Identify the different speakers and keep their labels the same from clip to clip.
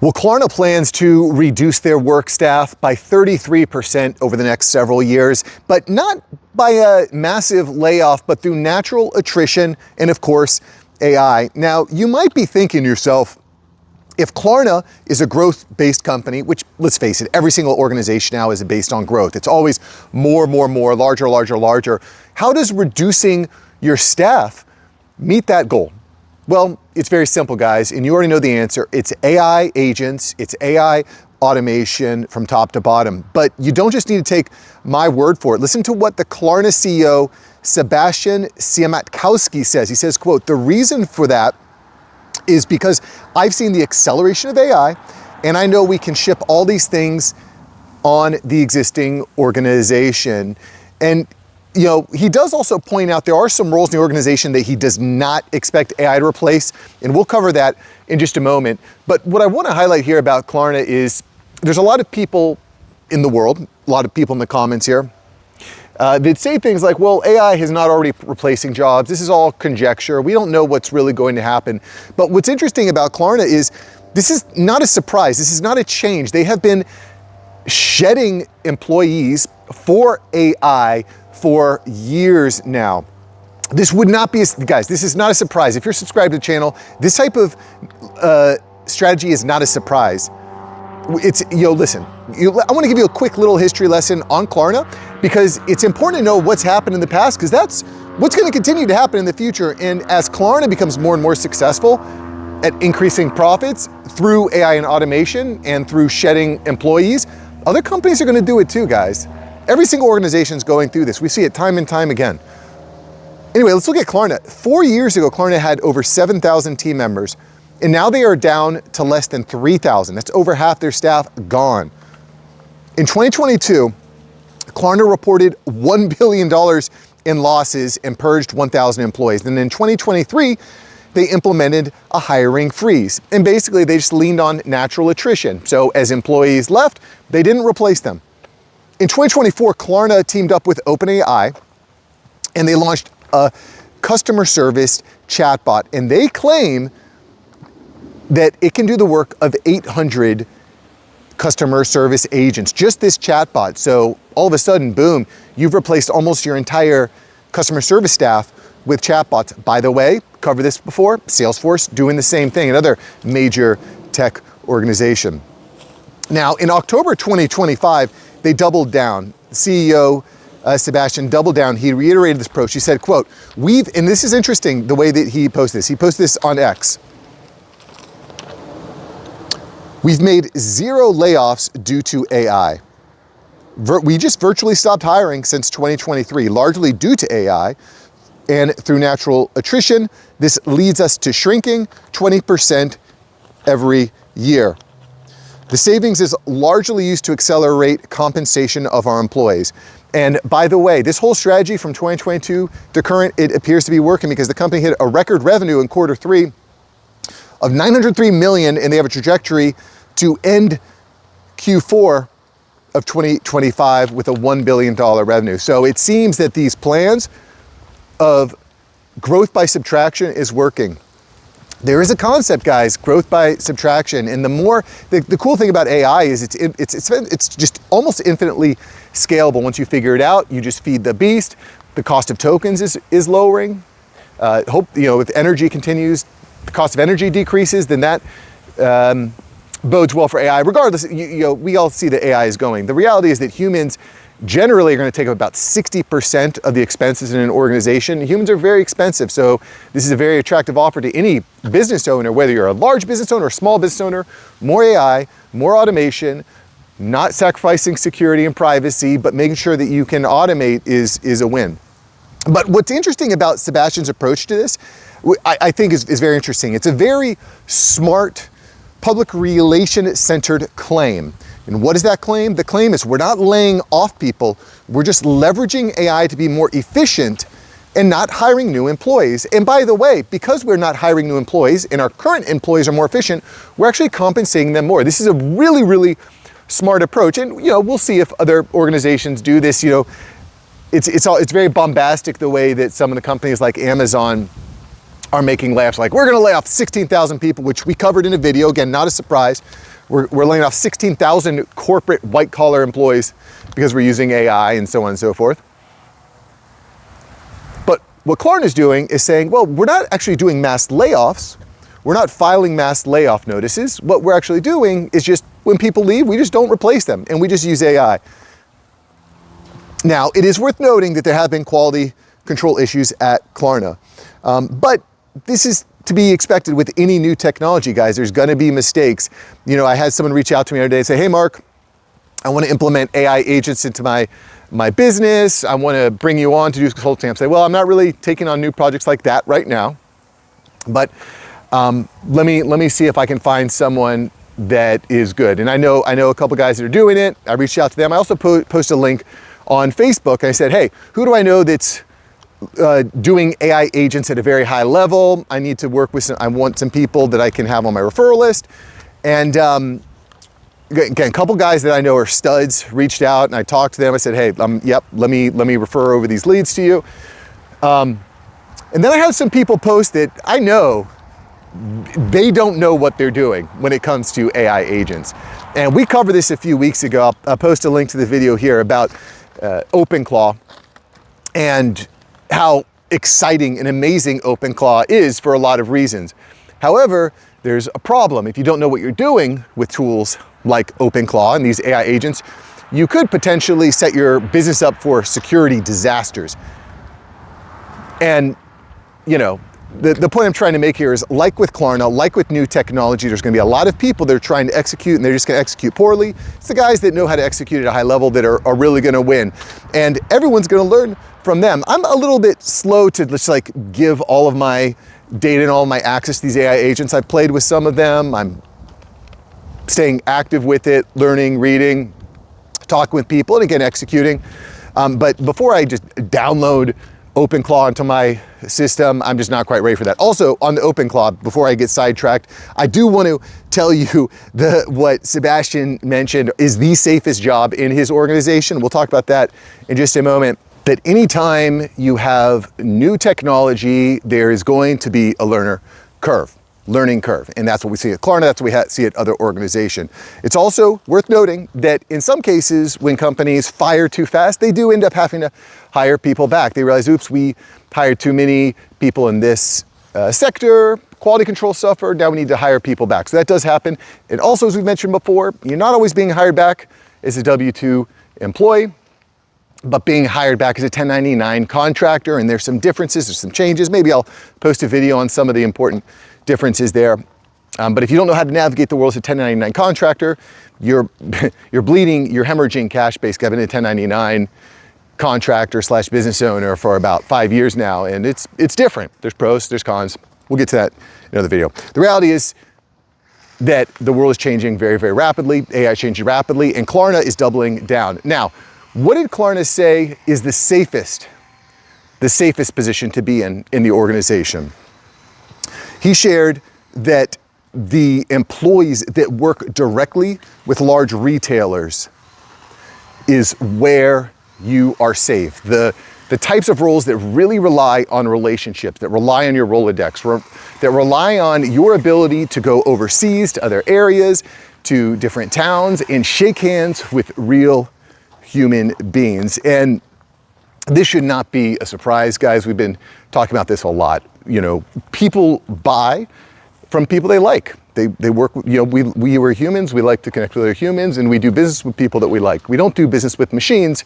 Speaker 1: Well, Klarna plans to reduce their work staff by 33% over the next several years, but not by a massive layoff, but through natural attrition and, of course, AI. Now, you might be thinking to yourself, if Klarna is a growth-based company, which, let's face it, every single organization now is based on growth. It's always more, larger. How does reducing your staff meet that goal? Well, it's very simple, guys, and you already know the answer. It's AI agents, it's AI automation from top to bottom. But you don't just need to take my word for it. Listen to what the Klarna CEO, Sebastian Siemiatkowski says. He says, quote, "The reason for that is because I've seen the acceleration of AI, and I know we can ship all these things on the existing organization." And you know, he does also point out there are some roles in the organization that he does not expect AI to replace, and we'll cover that in just a moment. But what I want to highlight here about Klarna is there's a lot of people in the world, a lot of people in the comments here, that say things like, well, AI is not already replacing jobs. This is all conjecture. We don't know what's really going to happen. But what's interesting about Klarna is this is not a surprise. This is not a change. They have been shedding employees for AI for years now. This would not be, guys, this is not a surprise. If you're subscribed to the channel, this type of strategy is not a surprise. It's, listen, I want to give you a quick little history lesson on Klarna because it's important to know what's happened in the past because that's what's going to continue to happen in the future. And as Klarna becomes more and more successful at increasing profits through AI and automation and through shedding employees, other companies are going to do it too, guys. Every single organization is going through this. We see it time and time again. Anyway, let's look at Klarna. 4 years ago, Klarna had over 7,000 team members, and now they are down to less than 3,000. That's over half their staff gone. In 2022, Klarna reported $1 billion in losses and purged 1,000 employees. And in 2023, they implemented a hiring freeze. And basically, they just leaned on natural attrition. So as employees left, they didn't replace them. In 2024, Klarna teamed up with OpenAI and they launched a customer service chatbot. And they claim that it can do the work of 800 customer service agents, just this chatbot. So all of a sudden, boom, you've replaced almost your entire customer service staff with chatbots. By the way, covered this before, Salesforce doing the same thing, another major tech organization. Now, in October 2025, they doubled down. CEO Sebastian doubled down. He reiterated this approach. He said, quote, and this is interesting the way that he posted this. He posted this on X. "We've made 0 layoffs due to AI. We just virtually stopped hiring since 2023, largely due to AI and through natural attrition. This leads us to shrinking 20% every year. The savings is largely used to accelerate compensation of our employees." And by the way, this whole strategy from 2022 to current, it appears to be working because the company hit a record revenue in quarter 3 of $903 million, and they have a trajectory to end Q4 of 2025 with a $1 billion revenue. So it seems that these plans of growth by subtraction is working. There is a concept, guys, growth by subtraction. And the cool thing about AI is it's just almost infinitely scalable. Once you figure it out, you just feed the beast. The cost of tokens is lowering. If energy continues, the cost of energy decreases, then that bodes well for AI. Regardless, we all see that AI is going. The reality is that humans generally are going to take up about 60% of the expenses in an organization. Humans are very expensive, so this is a very attractive offer to any business owner, whether you're a large business owner or a small business owner. More AI, more automation, not sacrificing security and privacy, but making sure that you can automate is a win. But what's interesting about Sebastian's approach to this, I think is very interesting. It's a very smart, public relation-centered claim. And what is that claim? The claim is we're not laying off people, we're just leveraging AI to be more efficient and not hiring new employees. And by the way, because we're not hiring new employees and our current employees are more efficient, we're actually compensating them more. This is a really, really smart approach. And we'll see if other organizations do this. It's very bombastic the way that some of the companies like Amazon are making layoffs. Like, we're gonna lay off 16,000 people, which we covered in a video, again, not a surprise. We're laying off 16,000 corporate white collar employees because we're using AI and so on and so forth. But what Klarna is doing is saying, well, we're not actually doing mass layoffs. We're not filing mass layoff notices. What we're actually doing is just when people leave, we just don't replace them and we just use AI. Now, it is worth noting that there have been quality control issues at Klarna. But this is to be expected with any new technology, guys. There's gonna be mistakes. You know, I had someone reach out to me the other day and say, hey, Mark, I wanna implement AI agents into my business. I wanna bring you on to do consulting. I'm saying, well, I'm not really taking on new projects like that right now, but let me see if I can find someone that is good. And I know a couple guys that are doing it. I reached out to them. I also posted a link on Facebook. I said, hey, who do I know that's doing AI agents at a very high level? I need to work with I want some people that I can have on my referral list. And again, a couple guys that I know are studs reached out and I talked to them. I said, hey, yep, let me refer over these leads to you. And then I had some people post that I know they don't know what they're doing when it comes to AI agents. And we covered this a few weeks ago. I'll post a link to the video here about OpenClaw and how exciting and amazing OpenClaw is for a lot of reasons. However, there's a problem. If you don't know what you're doing with tools like OpenClaw and these AI agents, you could potentially set your business up for security disasters. And, you know, the point I'm trying to make here is, like with Klarna, like with new technology, there's gonna be a lot of people that are trying to execute and they're just gonna execute poorly. It's the guys that know how to execute at a high level that are really gonna win. And everyone's gonna learn from them. I'm a little bit slow to just like give all of my data and all of my access to these AI agents. I've played with some of them. I'm staying active with it, learning, reading, talking with people, and again, executing. But before I just download OpenClaw into my system, I'm just not quite ready for that. Also, on the OpenClaw, before I get sidetracked, I do want to tell you what Sebastian mentioned is the safest job in his organization. We'll talk about that in just a moment. That anytime you have new technology, there is going to be a learning curve. And that's what we see at Klarna, that's what we see at other organizations. It's also worth noting that in some cases, when companies fire too fast, they do end up having to hire people back. They realize, oops, we hired too many people in this sector, quality control suffered, now we need to hire people back. So that does happen. And also, as we mentioned before, you're not always being hired back as a W-2 employee, but being hired back as a 1099 contractor, and there's some differences, there's some changes. Maybe I'll post a video on some of the important differences there. But if you don't know how to navigate the world as a 1099 contractor, you're bleeding, you're hemorrhaging cash basically. I've been a 1099 contractor / business owner for about 5 years now, and it's different. There's pros, there's cons. We'll get to that in another video. The reality is that the world is changing very, very rapidly. AI is changing rapidly, and Klarna is doubling down. Now, what did Klarna say is the safest position to be in the organization? He shared that the employees that work directly with large retailers is where you are safe. The types of roles that really rely on relationships, that rely on your Rolodex, that rely on your ability to go overseas to other areas, to different towns, and shake hands with real human beings. And this should not be a surprise, guys. We've been talking about this a lot. You know, people buy from people they like. They work, you know, we were humans, we like to connect with other humans, and we do business with people that we like. We don't do business with machines,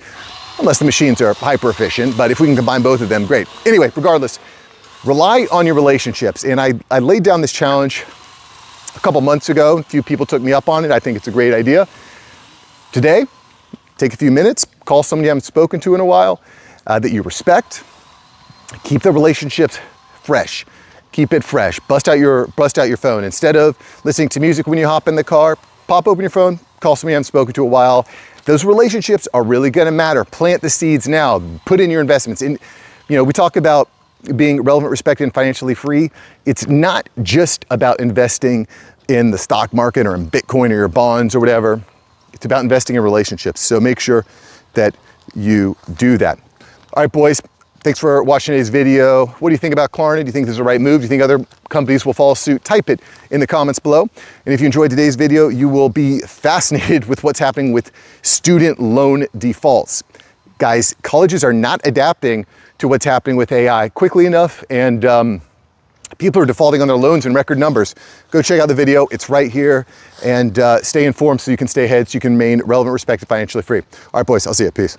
Speaker 1: unless the machines are hyper efficient, but if we can combine both of them, great. Anyway, regardless, rely on your relationships. And I laid down this challenge a couple months ago. A few people took me up on it. I think it's a great idea. Today, take a few minutes, call someone you haven't spoken to in a while, that you respect. Keep the relationships fresh. Keep it fresh. Bust out your phone. Instead of listening to music when you hop in the car, pop open your phone, call someone you haven't spoken to in a while. Those relationships are really gonna matter. Plant the seeds now. Put in your investments. You know, we talk about being relevant, respected, and financially free. It's not just about investing in the stock market or in Bitcoin or your bonds or whatever. It's about investing in relationships. So make sure that you do that. All right, boys, Thanks for watching today's video. What do you think about Klarna? Do you think this is the right move? Do you think other companies will follow suit? Type it in the comments below. And if you enjoyed today's video, you will be fascinated with what's happening with student loan defaults. Guys, colleges are not adapting to what's happening with AI quickly enough, and people are defaulting on their loans in record numbers. Go check out the video. It's right here, and stay informed so you can stay ahead, so you can remain relevant, respected, financially free. All right, boys, I'll see you. Peace.